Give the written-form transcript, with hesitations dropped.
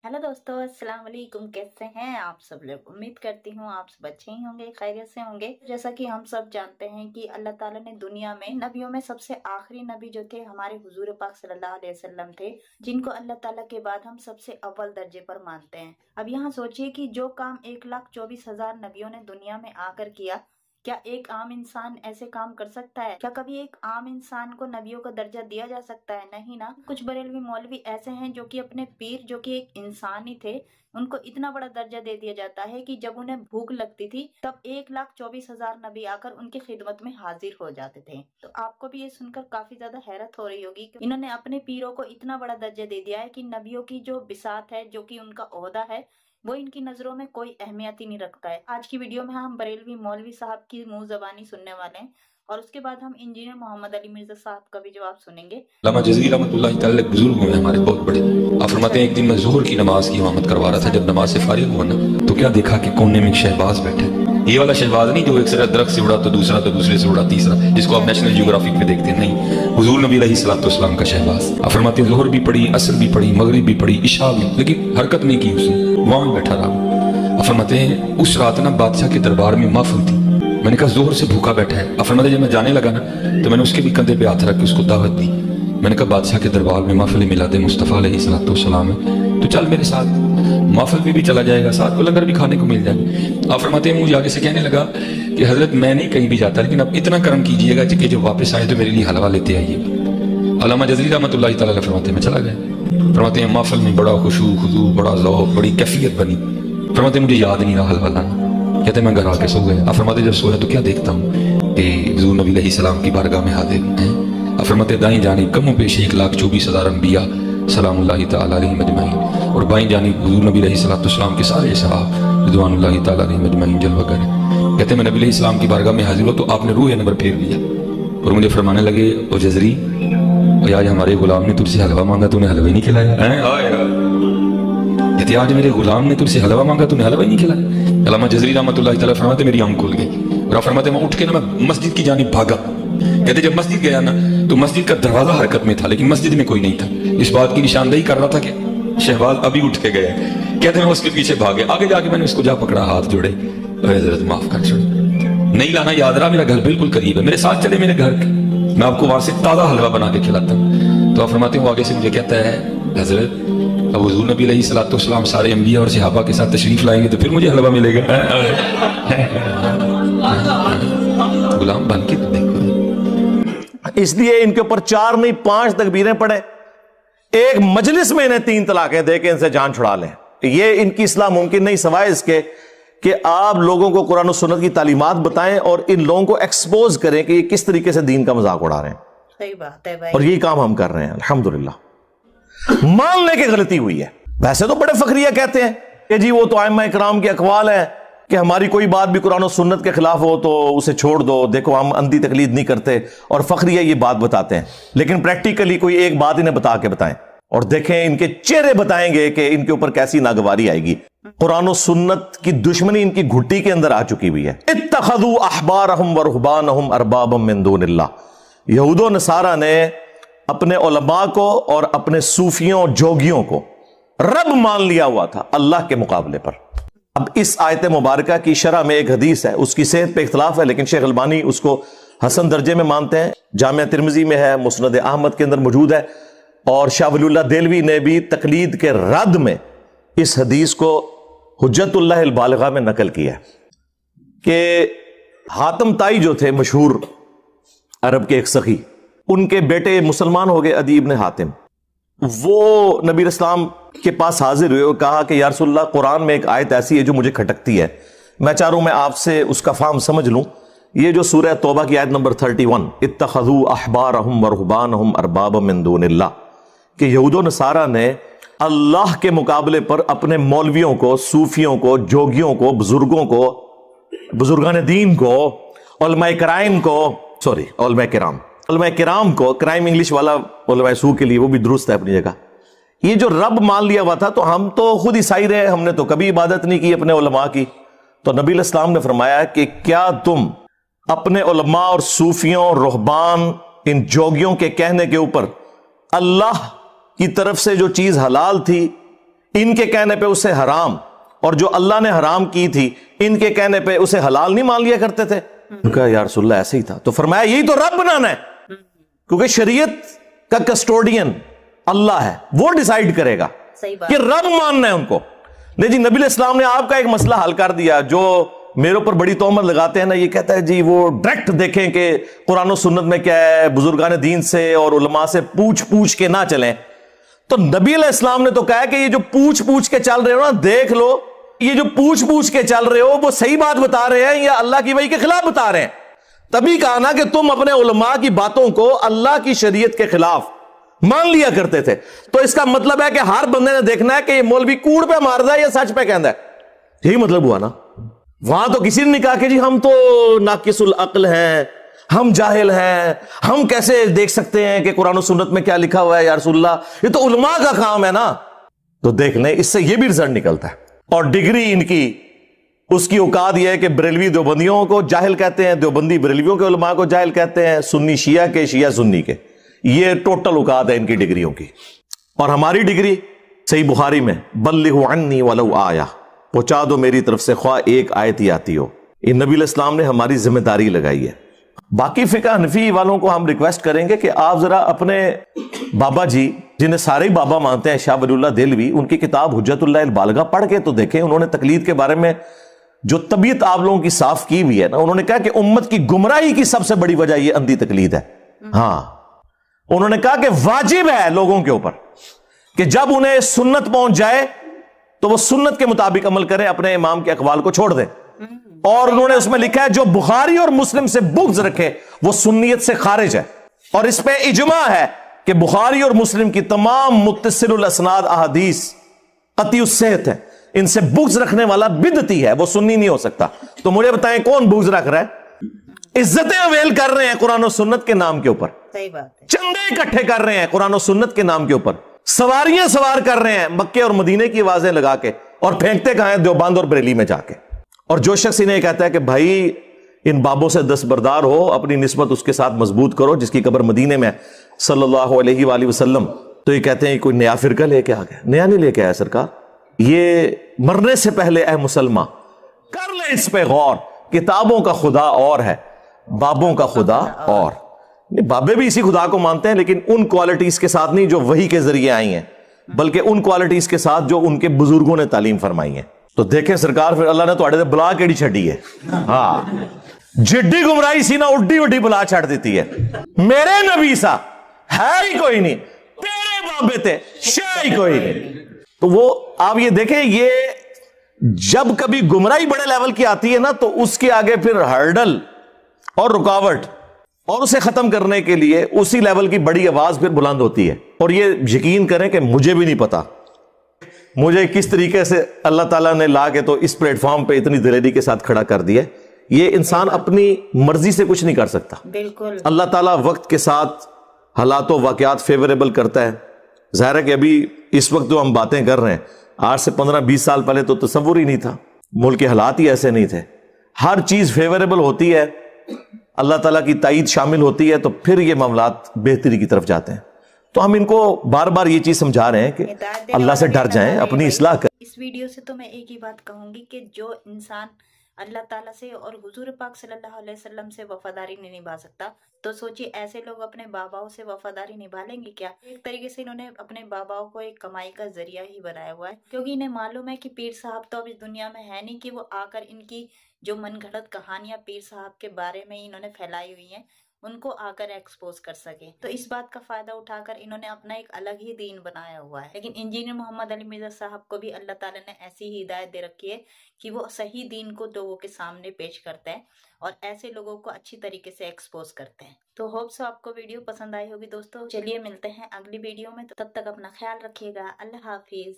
Hello दोस्तों, अस्सलाम वालेकुम। कैसे हैं आप सब लोग? उम्मीद करती हूँ आप सब अच्छे ही होंगे, खैरियत से होंगे। जैसा कि हम सब जानते हैं कि अल्लाह ताला ने दुनिया में नबियों में सबसे आखिरी नबी जो थे हमारे हुजूर पाक सल्लल्लाहु अलैहि वसल्लम थे, जिनको अल्लाह ताला के बाद हम सबसे अव्वल दर्जे पर मानते हैं। अब यहाँ सोचिए कि जो काम 1,24,000 नबियों ने दुनिया में आकर किया, क्या एक आम इंसान ऐसे काम कर सकता है? क्या कभी एक आम इंसान को नबियों का दर्जा दिया जा सकता है? नहीं ना। कुछ बरेलवी मौलवी ऐसे हैं जो कि अपने पीर, जो कि एक इंसान ही थे, उनको इतना बड़ा दर्जा दे दिया जाता है कि जब उन्हें भूख लगती थी तब 1,24,000 नबी आकर उनकी खिदमत में हाजिर हो जाते थे। तो आपको भी ये सुनकर काफी ज्यादा हैरत हो रही होगी कि इन्होंने अपने पीरों को इतना बड़ा दर्जा दे दिया है कि नबियों की जो बिसात है, जो कि उनका ओहदा है, वो इनकी नजरों में कोई अहमियत ही नहीं रखता है। आज की वीडियो में हम बरेलवी मौलवी साहब की मुंह जबानी सुनने वाले हैं और उसके बाद हम इंजीनियर मोहम्मद अली मिर्जा साहब का भी जवाब सुनेंगे। अल्लामा जज़री रहमतुल्लाहि तआला एक बुजुर्ग हुए हमारे बहुत बड़े। आप फरमाते हैं एक दिन मैं ज़ोहर की नमाज की इमामत करवा रहा था। जब नमाज से फारिग हुआ ना तो क्या देखा कि कोने में एक शहबाज बैठे। ये वाला शहबाज नहीं जो एक सिरा दरख्त से उड़ा तो दूसरा तो दूसरे से उड़ा तीसरा, जिसको आप नेशनल जियोग्राफिक पे देखते हैं। नहीं, हुजूर नबी अलैहिस्सलाम का शहबाज। आप फरमाते हैं ज़ोहर भी पढ़ी, असर भी पढ़ी, मगरिब भी पढ़ी, इशा भी, लेकिन हरकत नहीं की उसने, वहां बैठा रहा। आप फरमाते हैं उस रात ना बादशाह के दरबार में महफिल थी। मैंने कहा ज़ोहर से भूखा बैठा है। आप फरमाते जब मैं जाने लगा ना तो मैंने उसके भी कंधे पे हाथ रख के उसको दावत दी। मैंने कहा बादशाह के दरबार में महफिल मिलाद मुस्तफ़ा अलैहिस्सलाम है, तो चल मेरे साथ, महफिल में भी चला जाएगा, साथ को लंगर भी खाने को मिल जाएगा। आप फरमाते हैं मुझे आगे से कहने लगा कि हजरत मैं नहीं कहीं भी जाता, लेकिन अब इतना करम कीजिएगा कि जो वापस आए तो मेरे लिए हलवा लेते आइएगा। अल्लामा जज़री रहमतुल्लाहि तआला फरमाते मैं चला गया। फरमाते हैं महफिल में बड़ा खुशू खुजू, बड़ा ज़ौक़, बड़ी कैफियत बनी। फरमाते मुझे याद नहीं रहा हलवा लाना। कहते मैं घर आके सो गया। आप फरमाते जब सोया तो क्या देखता हूँ कि हुजूर नबी अलैहिस्सलाम की बारगाह में हाजिर हैं। आप फरमाते दाईं जानिब कमो पेश 1,24,000 अंबिया सलामुल्लाहि तआला अलैहिम अजमईन, और बाईं जानिब हुजूर नबी अलैहिस्सलाम के सारे सहाब रिदवानुल्लाहि तआला अलैहिम अजमईन जलवा कर। कहते मैं नबी अलैहिस्सलाम की बारगाह में हाजिर हुआ तो आपने रूह नंबर फेर लिया और मुझे फरमाने लगे ओ जज़री, आज हमारे गुलाम ने तुझसे हलवा मांगा, तूने हलवा ही नहीं खिलाया। कहते आज मेरे गुलाम ने तुझसे हलवा मांगा, तूने हलवा ही नहीं खिलाया। अल्लामा जज़री रहमतुल्लाहि तआला फरमाते मेरी आंख खुल गई और आप फरमाते मैं उठ के ना मैं मस्जिद की जानिब भागा। कहते जब मस्जिद गया ना तो मस्जिद का दरवाजा हरकत में था, लेकिन मस्जिद में कोई नहीं था। इस बात की निशानदेही कर रहा था कि शहबाज अभी उठ के गया। कहते मैं उसके पीछे भागे, आगे जाके मैंने उसको जा पकड़ा, हाथ जोड़े, हजरत माफ कर छोड़, नहीं लाना याद रहा, मेरा घर बिल्कुल करीब है, मेरे साथ चले मेरे घर, मैं आपको वहां से ताजा हलवा बना के खिलाता हूँ। तो आप फरमाते वो आगे से मुझे कहता है हजरत अब हुजूर नबी अलैहिस्सलाम सारे अंबिया और सहाबा के साथ तशरीफ लाएंगे तो फिर मुझे हलवा मिलेगा। गुलाम बन के तो देखो। इसलिए इनके ऊपर 4 नहीं 5 तकबीरें पड़े, एक मजलिस में इन्हें 3 तलाकें दे के इनसे जान छुड़ा लें। ये इनकी इस्लाह मुमकिन नहीं सवाए इसके कि आप लोगों को कुरान और सुन्नत की तालीमात बताएं और इन लोगों को एक्सपोज करें कि ये किस तरीके से दीन का मजाक उड़ा रहे हैं। सही बात है भाई। और यही काम हम कर रहे हैं अल्हम्दुलिल्लाह। मान ले के गलती हुई है। वैसे तो बड़े फखरिया कहते हैं कि जी वो तो आइम्मा इकराम के अकवाल है कि हमारी कोई बात भी कुरान और सुन्नत के खिलाफ हो तो उसे छोड़ दो, देखो हम अंधी तकलीद नहीं करते, और फखरिया ये बात बताते हैं। लेकिन प्रैक्टिकली कोई एक बात इन्हें बता के बताएं और देखें इनके चेहरे बताएंगे कि इनके ऊपर कैसी नागवारी आएगी। कुरान और सुन्नत की दुश्मनी इनकी घुट्टी के अंदर आ चुकी हुई है। इत्तखज़ू अहबारहुम व रुहबानहुम अरबाबम मिन दूनिल्लाह। यहूदो नसारा ने अपने उलमा को और अपने सूफियों जोगियों को रब मान लिया हुआ था अल्लाह के मुकाबले पर। अब इस आयत मुबारका की शरह में एक हदीस है, उसकी सेहत पे इख्तलाफ है, लेकिन शेख अलबानी उसको हसन दर्जे में मानते हैं। जामिया तिरमिजी में है, मुस्नद अहमद के अंदर मौजूद है, और शाह वलीउल्लाह देलवी ने भी तकलीद के रद्द में इस हदीस को हुज्जतुल्लाह अल बालिगा में नकल किया है कि हातिम ताई जो थे मशहूर अरब के एक सखी, उनके बेटे मुसलमान हो गए अदी इब्न हातिम। वो नबी इस्लाम के पास हाजिर हुए और कहा कि या रसूलल्लाह कुरान में एक आयत ऐसी है जो मुझे खटकती है, मैं चाह रहा हूं मैं आपसे उसका फाहम समझ लूं। ये जो सूरह तौबा की आयत नंबर 31, इत्तखज़ू अहबारहुम व रुहबानहुम अरबाबम मिन दूनिल्लाह, कि यहूदो नसारा ने अल्लाह के मुकाबले पर अपने मौलवियों को, सूफियों को, जोगियों को, बुजुर्गों को, बुजुर्गान दीन को, उलमाए कराइम को, सॉरी उलमाए किराम, उलमाए किराम को, क्राइम इंग्लिश वाला उलमाए सू के लिए वो भी दुरुस्त है अपनी जगह। ये जो रब मान लिया हुआ था, तो हम तो खुद ईसाई रहे, हमने तो कभी इबादत नहीं की अपने उलमा की। तो नबी अलैहिस्सलाम ने फरमाया कि क्या तुम अपने उलमा और सूफियों, रुहबान, इन जोगियों के कहने के ऊपर अल्लाह की तरफ से जो चीज हलाल थी ان کے کہنے پہ اسے حرام، اور جو اللہ نے حرام کی تھی ان کے کہنے پہ اسے حلال نہیں مان لیا کرتے تھے؟ کہا یا رسول اللہ ایسے ہی تھا. تو فرمایا یہی تو رب بنانا ہے، کیونکہ شریعت کا کسٹوڈین اللہ ہے، وہ ڈیسائیڈ کرے گا کہ رب ماننا ہے ان کو. نہیں جی، نبی علیہ السلام نے آپ کا ایک مسئلہ حل کر دیا. جو میرے اوپر بڑی تہمت لگاتے ہیں نا، یہ کہتا ہے جی وہ ڈائریکٹ دیکھیں کہ قرآن و سنت میں کیا ہے، بزرگان دین سے اور علماء سے پوچھ کے نہ چلیں. تو نبی علیہ السلام نے تو کہا کہ یہ جو پوچھ کے چل رہے ہو نا، دیکھ لو یہ جو پوچھ کے چل رہے ہو وہ صحیح بات بتا رہے ہیں یا اللہ کی وحی کے خلاف بتا رہے ہیں. تبھی کہا نا کہ تم اپنے علماء کی باتوں کو اللہ کی شریعت کے خلاف مان لیا کرتے تھے. تو اس کا مطلب ہے کہ ہر بندے نے دیکھنا ہے کہ یہ مولوی کوڑ پہ ماردا ہے یا سچ پہ کہندا ہے. یہی مطلب ہوا نا. وہاں تو کسی نے نہیں کہا کہ جی ہم تو ناقص العقل ہیں، ہم جاہل ہیں، ہم کیسے دیکھ سکتے ہیں کہ قرآن و سنت میں کیا لکھا ہوا ہے یا رسول اللہ، یہ تو علماء کا کام ہے نا. تو دیکھ لیں اس سے یہ بھی رزلٹ نکلتا ہے. اور ڈگری ان کی، اس کی اوقات یہ ہے کہ بریلوی دیوبندیوں کو جاہل کہتے ہیں، دیوبندی بریلویوں کے علماء کو جاہل کہتے ہیں، سنی شیعہ کے، شیعہ سنی کے. یہ ٹوٹل اوقات ہے ان کی ڈگریوں کی. اور ہماری ڈگری صحیح بخاری میں بلغوا عنی ولو آیہ، پہنچا دو میری طرف سے خواہ ایک آیت ہی آتی ہو. یہ نبی علیہ السلام نے ہماری ذمہ داری لگائی ہے. باقی فقہ حنفی والوں کو ہم ریکویسٹ کریں گے کہ آپ ذرا اپنے بابا جی، جنہیں سارے ہی بابا مانتے ہیں، شاہ ولی اللہ دہلوی، ان کی کتاب حجت اللہ البالغہ پڑھ کے تو دیکھیں. انہوں نے تقلید کے بارے میں جو طبیعت آپ لوگوں کی صاف کی ہوئی ہے نا، انہوں نے کہا کہ امت کی گمراہی کی سب سے بڑی وجہ یہ اندھی تقلید ہے. ہاں، انہوں نے کہا کہ واجب ہے لوگوں کے اوپر کہ جب انہیں سنت پہنچ جائے تو وہ سنت کے مطابق عمل کریں، اپنے امام کے اقوال کو چھوڑ دیں. اور انہوں نے اس میں لکھا ہے جو بخاری اور مسلم سے بغض رکھے وہ سنیت سے خارج ہے. اور اس پہ اجماع ہے کہ بخاری اور مسلم کی تمام متصل الاسناد احادیث قطعی الصحت ہے. ان سے بغض رکھنے والا بدعتی ہے، وہ سنی نہیں ہو سکتا. تو مجھے بتائیں کون بغض رکھ رہا ہے؟ عزتیں اویل کر رہے ہیں قرآن و سنت کے نام کے اوپر، صحیح بات ہے، چندے اکٹھے کر رہے ہیں قرآن و سنت کے نام کے اوپر، سواریاں سوار کر رہے ہیں مکے اور مدینے کی آوازیں لگا کے، اور پھینکتے کہاں ہیں دیوبند اور بریلی میں جا کے. اور جو شخص انہیں کہتا ہے کہ بھائی ان بابوں سے دستبردار ہو، اپنی نسبت اس کے ساتھ مضبوط کرو جس کی قبر مدینے میں صلی اللہ علیہ وآلہ وسلم، تو یہ کہتے ہیں کوئی نیا فرقہ لے کے آ گیا. نیا نہیں لے کے آیا سرکار، یہ مرنے سے پہلے اے مسلمان کر لے اس پہ غور. کتابوں کا خدا اور ہے، بابوں کا خدا اور. بابے بھی اسی خدا کو مانتے ہیں لیکن ان کوالٹیز کے ساتھ نہیں جو وحی کے ذریعے آئی ہیں، بلکہ ان کوالٹیز کے ساتھ جو ان کے بزرگوں نے تعلیم فرمائی ہیں. تو دیکھیں سرکار پھر اللہ نے تو اڑے بلا کیڑی چھڑی ہے. ہاں، جڈی گمراہی سی نا اڈی وڈی بلا چھڑ دیتی ہے. میرے نبی سا ہے ہی کوئی نہیں، تیرے بابے تے شے ہی کوئی نہیں. تو وہ آپ یہ دیکھیں، یہ جب کبھی گمراہی بڑے لیول کی آتی ہے نا تو اس کے آگے پھر ہرڈل اور رکاوٹ، اور اسے ختم کرنے کے لیے اسی لیول کی بڑی آواز پھر بلند ہوتی ہے. اور یہ یقین کریں کہ مجھے بھی نہیں پتا مجھے کس طریقے سے اللہ تعالیٰ نے لا کے تو اس پلیٹ فارم پہ اتنی دلیری کے ساتھ کھڑا کر دیا. یہ انسان اپنی مرضی سے کچھ نہیں کر سکتا. بالکل اللہ تعالیٰ وقت کے ساتھ حالات و واقعات فیوریبل کرتا ہے. ظاہر ہے کہ ابھی اس وقت جو ہم باتیں کر رہے ہیں، آج سے 15-20 سال پہلے تو تصور ہی نہیں تھا، ملک کے حالات ہی ایسے نہیں تھے. ہر چیز فیوریبل ہوتی ہے، اللہ تعالیٰ کی تائید شامل ہوتی ہے تو پھر یہ معاملات بہتری کی طرف جاتے ہیں. تو ہم ان کو بار بار یہ چیز سمجھا رہے ہیں کہ اللہ سے ڈر جائیں، اپنی اصلاح کریں. اس ویڈیو سے تو میں ایک ہی بات کہوں گی کہ جو انسان اللہ تعالیٰ سے اور حضور پاک صلی اللہ علیہ وسلم سے وفاداری نہیں نبھا سکتا، تو سوچیے ایسے لوگ اپنے باباؤں سے وفاداری نبھا لیں گے کیا؟ ایک طریقے سے انہوں نے اپنے باباؤں کو ایک کمائی کا ذریعہ ہی بنایا ہوا ہے، کیونکہ انہیں معلوم ہے کہ پیر صاحب تو اب اس دنیا میں ہے نہیں کہ وہ آ کر ان کی جو من گھڑت کہانیاں پیر صاحب کے بارے میں انہوں نے پھیلائی ہوئی ہیں ان کو آ کر ایکسپوز کر سکے. تو اس بات کا فائدہ اٹھا کر انہوں نے اپنا ایک الگ ہی دین بنایا ہوا ہے. لیکن انجینئر محمد علی مرزا صاحب کو بھی اللہ تعالیٰ نے ایسی ہی ہدایت دے رکھی ہے کہ وہ صحیح دین کو لوگوں کے سامنے پیش کرتے ہیں اور ایسے لوگوں کو اچھی طریقے سے ایکسپوز کرتے ہیں. تو ہوپ سو آپ کو ویڈیو پسند آئی ہوگی دوستو. چلیے ملتے ہیں اگلی ویڈیو میں، تب تک اپنا خیال رکھیے گا. اللہ حافظ.